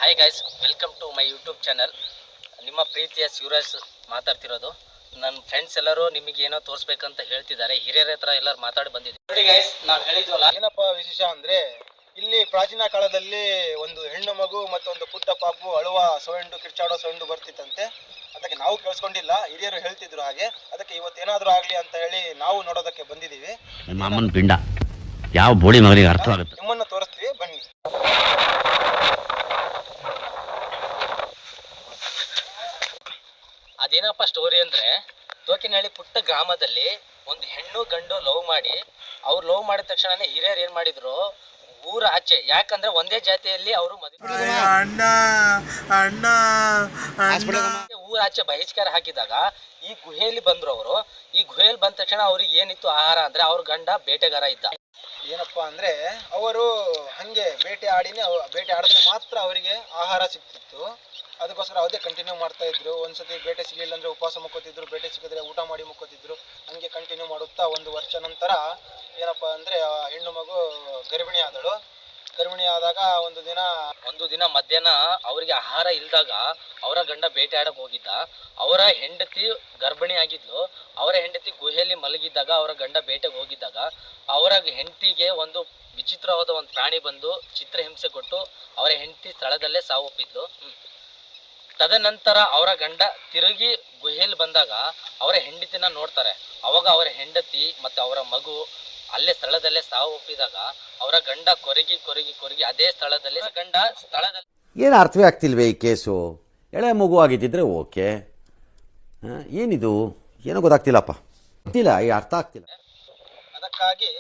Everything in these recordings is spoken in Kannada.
Hi guys, welcome to my YouTube channel. ನಿಮ್ಮ ಪ್ರೀತಿಯ ಶಿವರಾಜ್ ಮಾತಾಡ್ತಿರೋದು. ನನ್ನ ಫ್ರೆಂಡ್ಸ್ ಎಲ್ಲರೂ ನಿಮಗೆ ಏನೋ ತೋರಿಸ್ಬೇಕಂತ ಹೇಳ್ತಿದ್ದಾರೆ. ಹಿರಿಯರ ಹತ್ರ ಎಲ್ಲರೂ ಮಾತಾಡಿ ಬಂದಿದ್ದೀವಿ. ನೋಡಿ ಗೈಸ್, ನಾವು ಹೇಳಿದ್ವಲ್ಲ, ಏನಪ್ಪ ವಿಶೇಷ ಅಂದ್ರೆ ಇಲ್ಲಿ ಪ್ರಾಚೀನ ಕಾಲದಲ್ಲಿ ಒಂದು ಹೆಣ್ಣು ಮಗು ಮತ್ತೊಂದು ಪುಟ್ಟ ಪಾಪು ಅಳುವ ಸೌಂಡು, ಕಿರ್ಚಾಡೋ ಸೌಂಡು ಬರ್ತಿತ್ತಂತೆ. ಅದಕ್ಕೆ ನಾವು ಕೇಳಿಸ್ಕೊಂಡಿಲ್ಲ, ಹಿರಿಯರು ಹೇಳ್ತಿದ್ರು ಹಾಗೆ. ಅದಕ್ಕೆ ಇವತ್ತೇನಾದ್ರೂ ಆಗ್ಲಿ ಅಂತ ಹೇಳಿ ನಾವು ನೋಡೋದಕ್ಕೆ ಬಂದಿದ್ದೀವಿ. ಮಾಮನ ಪಿಂಡ ಯಾವ ಬೋಳಿ ಮಗನಿಗೆ ಅರ್ಥವಾಗುತ್ತೆ. ನಿಮ್ಮನ್ನ ತೋರಿಸ್ತೀವಿ, ಬನ್ನಿ. ಅದೇನಪ್ಪ ಸ್ಟೋರಿ ಅಂದ್ರೆ, ತೋಕಿನಹಳ್ಳಿ ಪುಟ್ಟ ಗ್ರಾಮದಲ್ಲಿ ಒಂದು ಹೆಣ್ಣು ಗಂಡು ಲವ್ ಮಾಡಿ, ಅವ್ರು ಲವ್ ಮಾಡಿದ ತಕ್ಷಣನೇ ಹಿರಿಯರು ಏನ್ ಮಾಡಿದ್ರು, ಊರ ಆಚೆ, ಯಾಕಂದ್ರೆ ಒಂದೇ ಜಾತಿಯಲ್ಲಿ ಅವರು ಊರ ಆಚೆ ಬಹಿಷ್ಕಾರ ಹಾಕಿದಾಗ ಈ ಗುಹೆಯಲ್ಲಿ ಬಂದ್ರು ಅವರು. ಈ ಗುಹೆಯಲ್ಲಿ ಬಂದ ತಕ್ಷಣ ಅವ್ರಿಗೆ ಏನಿತ್ತು ಆಹಾರ ಅಂದ್ರೆ, ಅವ್ರ ಗಂಡ ಬೇಟೆಗಾರ ಇದ್ದ. ಏನಪ್ಪಾ ಅಂದ್ರೆ ಅವರು ಹಂಗೆ ಬೇಟೆ ಆಡಿದ್ರೆ ಮಾತ್ರ ಅವರಿಗೆ ಆಹಾರ ಸಿಕ್ತಿತ್ತು. ಅದಕ್ಕೋಸ್ಕರ ಅದೇ ಕಂಟಿನ್ಯೂ ಮಾಡ್ತಾ ಇದ್ರು. ಒಂದ್ಸತಿ ಬೇಟೆ ಸಿಗಲಿಲ್ಲ ಅಂದ್ರೆ ಉಪವಾಸ ಮುಕ್ಕೋತಿದ್ರು, ಬೇಟೆ ಸಿಕ್ಕಿದ್ರೆ ಊಟ ಮಾಡಿ ಮುಕ್ಕೋತಿದ್ರು. ಹಂಗೆ ಕಂಟಿನ್ಯೂ ಮಾಡುತ್ತಾ 1 ವರ್ಷ ನಂತರ ಏನಪ್ಪಾ ಅಂದ್ರೆ ಹೆಣ್ಣು ಮಗು ಗರ್ಭಿಣಿ ಆದಳು. ಗರ್ಭಿಣಿ ಆದಾಗ ಒಂದು ದಿನ ಮಧ್ಯಾಹ್ನ ಅವರಿಗೆ ಆಹಾರ ಇಲ್ದಾಗ ಅವರ ಗಂಡ ಬೇಟೆ ಆಡಕ್ ಹೋಗಿದ್ದ. ಅವರ ಹೆಂಡತಿ ಗರ್ಭಿಣಿ ಆಗಿದ್ಲು. ಅವರ ಹೆಂಡತಿ ಗುಹೆಯಲ್ಲಿ ಮಲಗಿದ್ದಾಗ, ಅವರ ಗಂಡ ಬೇಟೆಗೆ ಹೋಗಿದ್ದಾಗ ಅವರ ಹೆಂಡತಿಗೆ ಒಂದು ವಿಚಿತ್ರವಾದ ಒಂದು ಪ್ರಾಣಿ ಬಂದು ಚಿತ್ರಹಿಂಸೆ ಕೊಟ್ಟು ಅವರ ಹೆಂಡತಿ ಸ್ಥಳದಲ್ಲೇ ಸಾವೊಪ್ಪಿದ್ಲು. ತದನಂತರ ಅವರ ಗಂಡ ತಿರುಗಿ ಗುಹೆಯಲ್ಲಿ ಬಂದಾಗ ಅವರ ಹೆಂಡತಿನ ನೋಡ್ತಾರೆ. ಅವಾಗ ಅವರ ಹೆಂಡತಿ ಮತ್ತು ಅವರ ಮಗು ಅಲ್ಲೇ ಸ್ಥಳದಲ್ಲೇ ಸಾವು ಒಪ್ಪಿದಾಗ ಅವರ ಗಂಡ ಕೊರಗಿ ಅದೇ ಸ್ಥಳದಲ್ಲಿ ಏನು ಅರ್ಥವೇ ಆಗ್ತಿಲ್ವೇ ಈ ಕೇಸು? ಎಳೆ ಮಗು ಆಗಿದ್ದಿದ್ರೆ ಓಕೆ, ಏನಿದು ಏನೋ ಗೊತ್ತಾಗ್ತಿಲ್ಲಪ್ಪ, ಗೊತ್ತಿಲ್ಲ, ಈ ಅರ್ಥ ಆಗ್ತಿಲ್ಲ. ಅದಕ್ಕಾಗಿ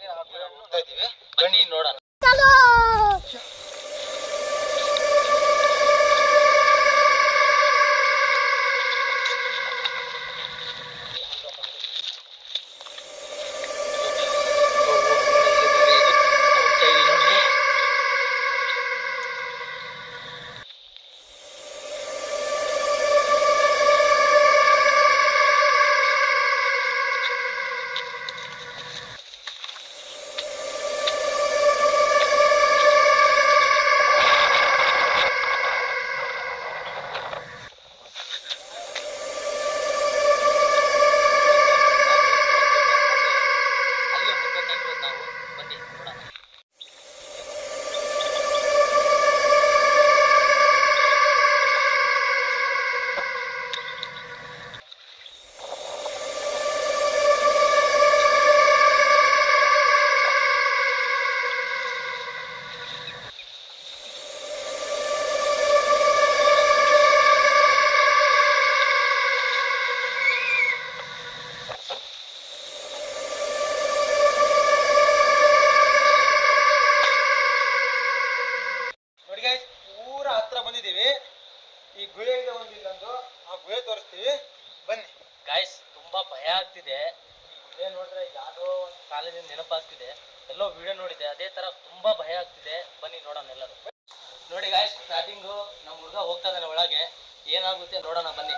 ನಾವು ನೋಡ್ತಾ ಇದ್ದೀವಿ, ಬನ್ನಿ ನೋಡೋಣ. ಈ ಗುಹೆ ಇದೆ ಒಂದು ಇಲ್ಲೊಂದು, ಆ ಗುಹೆ ತೋರಿಸ್ತೀವಿ, ಬನ್ನಿ. ಗಾಯ್ಸ್, ತುಂಬಾ ಭಯ ಆಗ್ತಿದೆ. ಈ ಗುಹೆ ನೋಡ್ರೆ ಯಾವುದೋ ಒಂದು ಕಾಲೇಜಿನ ನೆನಪಾಗ್ತಿದೆ. ಎಲ್ಲೋ ವಿಡಿಯೋ ನೋಡಿದೆ, ಅದೇ ತರ ತುಂಬಾ ಭಯ ಆಗ್ತಿದೆ. ಬನ್ನಿ ನೋಡೋಣ ಎಲ್ಲರೂ. ನೋಡಿ ಗಾಯ್ಸ್, ಸ್ಟಾರ್ಟಿಂಗು ನಮ್ಮ ಹುಡುಗ ಹೋಗ್ತಾ ಇದ್ದಾನೆ ಒಳಗೆ. ಏನಾಗುತ್ತೆ ನೋಡೋಣ, ಬನ್ನಿ.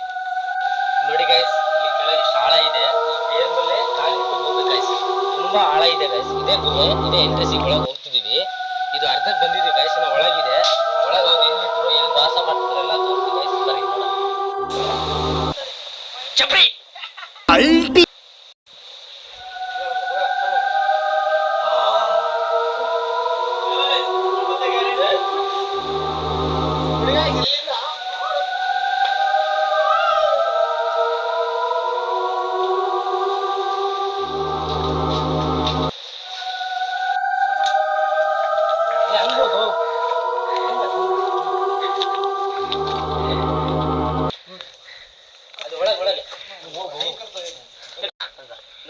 ನೋಡಿ ಗಾಯ್ಸ್, ಇಲ್ಲಿ ಕೆಳಗೆ ಶಾಳ ಇದೆ. ಈ ಬೇರ್ ಮೇಲೆ ಕಾಲಿಟ್ಟು ಹೋಗ್ಬೇಕು ಗಾಯ್ಸ್. ತುಂಬಾ ಆಳ ಇದೆ ಗಾಯ್ಸ್. ಇದೇ ಗುಹೆ, ಇದೇ ಎಂಟ್ರೆನ್ಸ್. ಒಳಗೆ ಹೋಗ್ತಿದೀವಿ. ಇದು ಅರ್ಧಕ್ಕೆ ಬಂದಿದ್ದೀವಿ ಗಾಯ್ಸ್, ಇನ್ನು ಒಳಗಿದೆ. ಒಳಗೆ ಹೋಗಿ ಎಲ್ಲಿದ್ರು, ಎಲ್ಲಿ ವಾಸ ಮಾಡ್ತಿದ್ರು ಎಲ್ಲ ತೋರಿಸ್ತೀವಿ ಗಾಯ್ಸ್. ಬರೀ ನೋಡೋಣ. ಚಪ್ರಿ ಅಲ್ಟಿ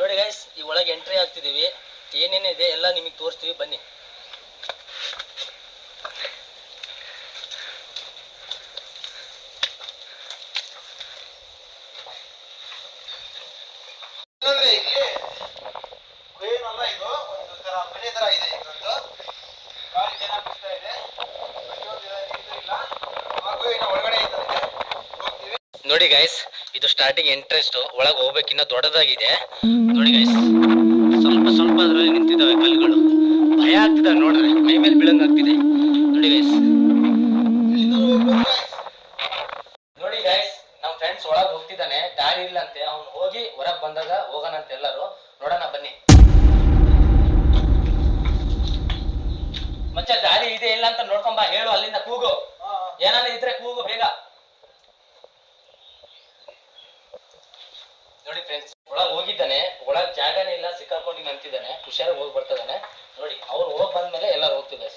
ನೋಡಿ ಗೈಸ್, ಈ ಒಳಗೆ ಎಂಟ್ರಿ ಆಗ್ತಿದ್ದೀವಿ. ಏನೇನಿದೆ ಎಲ್ಲ ನಿಮಗೆ ತೋರಿಸ್ತೀವಿ, ಬನ್ನಿ. ನೋಡಿ ಗೈಸ್, ಇದು ಸ್ಟಾರ್ಟಿಂಗ್ ಎಂಟ್ರೆನ್ಸ್. ಒಳಗೆ ಹೋಗ್ಬೇಕಿನ್ನ ದೊಡ್ಡದಾಗಿದೆ. ನೋಡಿ ಗೈಸ್, ಸ್ವಲ್ಪ ಅದರಲ್ಲಿ ನಿಂತಿದ್ದಾವೆ ಕಲ್ಲುಗಳು. ಭಯ ಆಗ್ತಿದೆ ನೋಡ್ರೆ, ಮೈ ಮೇಲೆ ಬೀಳಂಗ್ ಆಗ್ತಿದೆ. ದಾರಿ ಇದೆ ಇಲ್ಲ ಅಂತ ನೋಡ್ಕೊಂಬ, ಹೇಳು ಅಲ್ಲಿಂದ ಕೂಗು, ಏನಾನ ಇದ್ರೆ ಕೂಗು ಬೇಗ. ನೋಡಿ ಫ್ರೆಂಡ್ಸ್, ಒಳಗ್ ಹೋಗಿದ್ದಾನೆ, ಒಳಗ್ ಜಾಗನೇ ಇಲ್ಲ, ಸಿಕ್ಕಾಕೊಂಡು ಅಂತಿದ್ದಾನೆ, ಹುಷಾರಾಗಿ ಹೋಗಿ ಬರ್ತಿದ್ದಾನೆ. ನೋಡಿ ಅವ್ರು ಹೋಗಿ ಬಂದ್ಮೇಲೆ ಎಲ್ಲರೂ ಹೋಗ್ತಿದ್ದಾರೆ.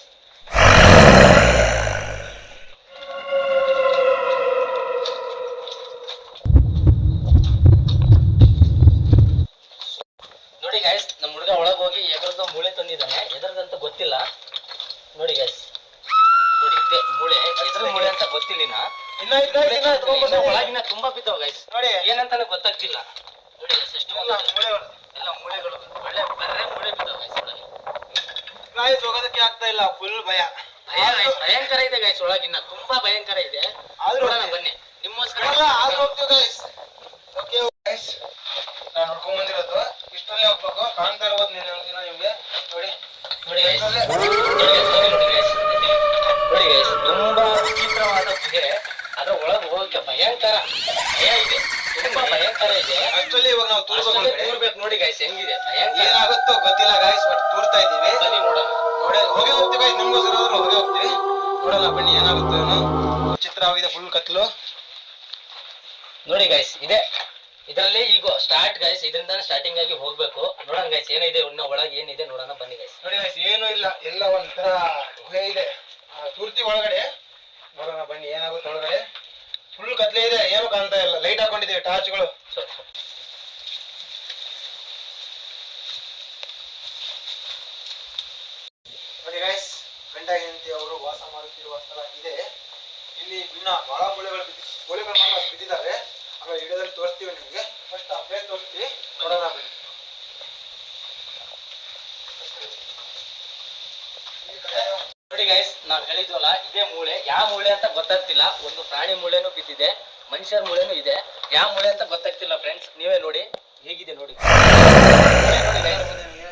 ನೋಡಿ ಗೈಸ್, ನಮ್ಮ ಹುಡುಗ ಒಳಗೆ ಹೋಗಿ ಎದ್ರದ್ದು ಮೂಳೆ ತಂದಿದ್ದಾನೆ, ಎದ್ರದಂತ ಗೊತ್ತಿಲ್ಲ. ನೋಡಿ ಗೈಸ್, ನೋಡಿ ಇದೆ ಮೂಳೆ, ಎದ್ರ ಮೂಳೆ ಅಂತ ಗೊತ್ತಿಲ್ಲ. ಒಳಗಿನ ತುಂಬಾ ಬಿದ್ದಾವ ಗೈಸ್, ನೋಡಿ ಏನಂತಾನೆ ಗೊತ್ತಾಗ್ತಿಲ್ಲ. ನೋಡಿ ಎಷ್ಟು ಎಲ್ಲ ಮೂಳೆಗಳು, ಒಳ್ಳೆ ಬರ್ರೆ ಮೂಳೆ ಬಿದ್ದಾವ ಗೈಸ್ ಒಳಗೆ. ಗಾಯ್ಸ್ ಹೋಗೋದಕ್ಕೆ ಆಗ್ತಾ ಇಲ್ಲ, ಫುಲ್ ಭಯ ಭಯಂಕರ ಇದೆ ಗೈಸ್, ಒಳಗಿನ್ನ ತುಂಬಾ ಭಯಂಕರ ಇದೆ. ಆದ್ರೂ ಬನ್ನಿ ನಿಮ್ಮೋಸ್ಕರ ಹೋಗ್ತೀವಿ ಗೈಸ್. ಓಕೆ ಗೈಸ್, ನಾನು ನೋಡ್ಕೊಂಡ್ ಬಂದಿರೋದು ಇಷ್ಟರಲ್ಲೇ ಹೋಗ್ಬೇಕು. ಕಾಣ್ತಾ ಇರ್ಬೋದು ನಿಮ್ಗೆ. ನೋಡಿ ನೋಡಿ ಗೈಸ್, ನೋಡಿ ಗೈಸ್, ತುಂಬಾ ವಿಚಿತ್ರವಾದ ಗುಹೆ, ಅದ್ರ ಒಳಗೆ ಹೋಗಕ್ಕೆ ಭಯಂಕರ ಭಯ ಇದೆ, ತುಂಬಾ ಭಯಂಕರ ಇದೆ. ಆಕ್ಚುಲಿ ಇವಾಗ ನಾವು ತೂರ್ಬೇಕು. ನೋಡಿ ಗೈಸ್ ಹೆಂಗಿದೆ, ಭಯಂಕರ. ಏನಾಗುತ್ತೋ ಗೊತ್ತಿಲ್ಲ ಗೈಸ್, ಬಟ್ ತೂರ್ತಾ ಇದೀವಿ. ಬನ್ನಿ ನೋಡೋಣ. ಹೋಗಿ ಹೋಗ್ತೀವಿ ಗೈಸ್, ನಿಮ್ಗೋಸ್ಕರ ಆದ್ರೂ ಹೋಗಿ ಹೋಗ್ತೀವಿ. ನೋಡೋಣ ಬನ್ನಿ ಏನಾಗುತ್ತೋ ಏನೋ. ವಿಚಿತ್ರವಾಗಿದೆ, ಫುಲ್ ಕತ್ಲು. ನೋಡಿ ಗೈಸ್, ಇದೆ ಇದರಲ್ಲಿ ಈಗ ಸ್ಟಾರ್ಟ್ ಗೈಸ್, ಇದರಿಂದ ಸ್ಟಾರ್ಟಿಂಗ್ ಆಗಿ ಹೋಗ್ಬೇಕು. ನೋಡೋಣ ಗೈಸ್ ಏನಿದೆ ಇನ್ನ ಒಳಗೆ, ಏನಿದೆ ನೋಡೋಣ ಬನ್ನಿ ಗೈಸ್. ನೋಡಿ ಗೈಸ್, ಏನು ಇಲ್ಲ, ಎಲ್ಲ ಒಂಥರ ಗುಹೆ ಇದೆ, ತೂರ್ತಿ ಒಳಗಡೆ. ನೋಡೋಣ ಬನ್ನಿ ಏನಾಗುತ್ತೆ ಒಳಗಡೆ. ಫುಲ್ ಕತ್ಲೆ ಇದೆ, ಏನು ಕಾಣ್ತಾ ಇಲ್ಲ. ಲೈಟ್ ಹಾಕೊಂಡಿದ್ದೀವಿ, ಟಾರ್ಚ್ಗಳು. ನೋಡಿ ಗೈಸ್, ಗಂಡ ಹೆಂಡತಿ ಅವರು ವಾಸ ಮಾಡುತ್ತಿರುವ ಸ್ಥಳ ಇದೆ. ಇಲ್ಲಿ ಇನ್ನ ಬಹಳ ಮೂಳೆಗಳು ಮಾತ್ರ ಬಿದ್ದಿದ್ದಾವೆ. ಆಮೇಲೆ ವಿಡಿಯೋದಲ್ಲಿ ತೋರಿಸ್ತೀವಿ ನಿಮ್ಗೆ. ಫಸ್ಟ್ ಆ ಪ್ಲೇಸ್ ತೋರಿಸ್ತೀವಿ, ನೋಡೋಣ ಬನ್ನಿ. ನೋಡಿ ಗೈಸ್, ನಾವ್ ಹೇಳಿದ್ವಲ್ಲ ಇದೇ ಮೂಳೆ, ಯಾವ ಮೂಳೆ ಅಂತ ಗೊತ್ತಾಗ್ತಿಲ್ಲ. ಒಂದು ಪ್ರಾಣಿ ಮೂಳೆನೂ ಬಿದ್ದಿದೆ, ಮನುಷ್ಯರ ಮೂಳೆನೂ ಇದೆ, ಯಾವ ಮೂಳೆ ಅಂತ ಗೊತ್ತಾಗ್ತಿಲ್ಲ ಫ್ರೆಂಡ್ಸ್. ನೀವೇ ನೋಡಿ ಹೇಗಿದೆ ನೋಡಿ.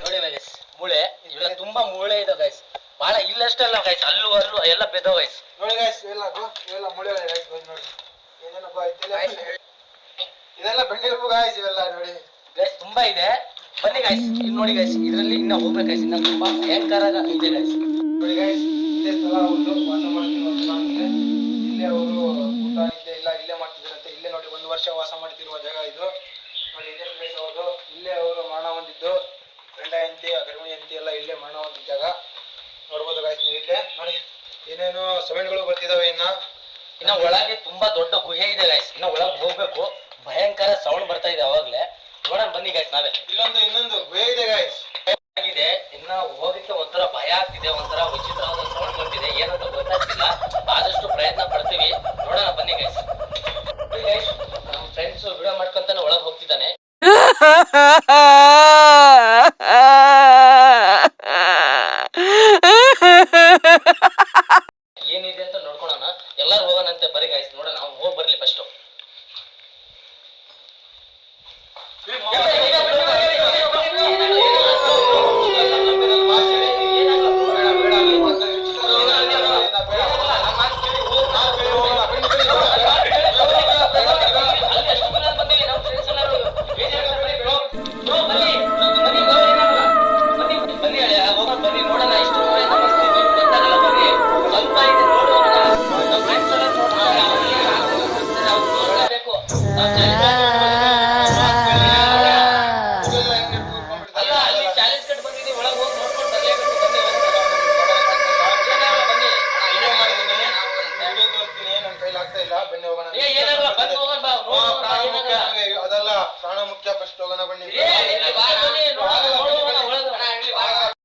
ನೋಡಿ ಗೈಸ್, ಮೂಳೆ ಇವೆಲ್ಲ ತುಂಬಾ ಮೂಳೆ ಇದೆ ಗೈಸ್, ಬಹಳ ಇಲ್ಲಷ್ಟೇ ಅಲ್ಲ ಗೈಸ್, ಅಲ್ಲೂ ಎಲ್ಲ ಬಿದ್ದವ ಗೈಸ್. ನೋಡಿ ಗೈಸ್, ಇವೆಲ್ಲ ಮೂಳೆ ನೋಡಿ ಏನೇನಪ್ಪ ಇದೆಲ್ಲ ಬೆಂಡಿರ್ಬು ಗಾಯ್ಸ್, ಇವೆಲ್ಲ ನೋಡಿ ಗೈಸ್ ತುಂಬಾ ಇದೆ. ಬನ್ನಿ ಗೈಸ್, ಇಲ್ಲಿ ನೋಡಿ ಗೈಸ್, ಇದರಲ್ಲಿ ಇನ್ನ ಹೋಗ್ಬೇಕು ಗೈಸ್, ಇನ್ನ ತುಂಬಾ ಭಯಂಕರ ಇದೆ ಗೈಸ್. ನೋಡಿ ಗೈಸ್, ಇದೇ ಸ್ಥಳ ಅವರು ವಾಸ ಮಾಡ್ತಿರುವ ಸ್ಥಳ ಅಂದ್ರೆ. ಇಲ್ಲೇ ಅವರು ಊಟ ನಿದ್ದೆ ಇಲ್ಲ ಇಲ್ಲೇ ಮಾಡ್ತಿದ್ರಂತೆ. ಇಲ್ಲೇ ನೋಡಿ 1 ವರ್ಷ ವಾಸ ಮಾಡ್ತಿರುವ ಜಾಗ ಇದು. ನೋಡಿ ಇದೇ ಪ್ಲೇಸ್ ಅವ್ರದ್ದು. ಇಲ್ಲೇ ಅವರು ಮರಣ ಹೊಂದಿದ್ದು, ಗಂಡ ಹೆಂಡತಿ ಗರ್ಭಿಣಿ ಹೆಂಡತಿ ಎಲ್ಲ ಇಲ್ಲೇ ಮರಣ ಹೊಂದಿದ್ದ ಜಾಗ. ನೋಡ್ಬೋದು ಗಾಯ್ಸ್ ನೀವು ಇಲ್ಲೇ. ನೋಡಿ ಏನೇನು ಸವೆನ್ಗಳು ಬರ್ತಿದಾವೆ. ಇನ್ನ ಒಳಗೆ ತುಂಬಾ ದೊಡ್ಡ ಗುಹೆ ಇದೆ ಗೈಸ್, ಇನ್ನ ಒಳಗೆ ಹೋಗ್ಬೇಕು. ಭಯಂಕರ ಸೌಂಡ್ ಬರ್ತಾ ಇದೆ ಅವಾಗ್ಲೇ. ನೋಡೋಣ ಬನ್ನಿ ಗೈಸ್ ನಾವೇ. ಇನ್ನೊಂದು ಗುಹೆ ಇದೆ ಗೈಸ್ ಆಗಿದೆ. ಇನ್ನ ಹೋಗಕ್ಕೆ ಒಂಥರ ಭಯ ಆಗ್ತಿದೆ, ಒಂಥರ ವಿಚಿತ್ರವಾದ ಸೌಂಡ್ ಬರ್ತಿದೆ, ಏನಂತ ಗೊತ್ತಾಗ್ತಿಲ್ಲ. ಆದಷ್ಟು ಪ್ರಯತ್ನ ಪಡ್ತೀವಿ, ನೋಡೋಣ ಬನ್ನಿ ಗೈಸ್. ಗೈಸ್, ನಮ್ಮ ಫ್ರೆಂಡ್ಸ್ ವಿಡಿಯೋ ಮಾಡ್ಕೊಂತಾನೆ ಒಳಗೆ ಹೋಗ್ತಿದ್ದಾನೆ. ಏನಿದೆ ಅಂತ ನೋಡ್ಕೊಳೋಣ, ಎಲ್ಲಾರು ಹೋಗೋಣಂತೆ. ಬರೀ ಗೈಸ್ ನೋಡೋಣ, ನಾವು ಹೋಗಿ ಬರ್ಲಿ ಫಸ್ಟ್. ಅದೆಲ್ಲ ಪ್ರಾಣ ಮುಖ್ಯ, ಫಸ್ಟ್ ಹೋಗೋಣ ಬನ್ನಿ.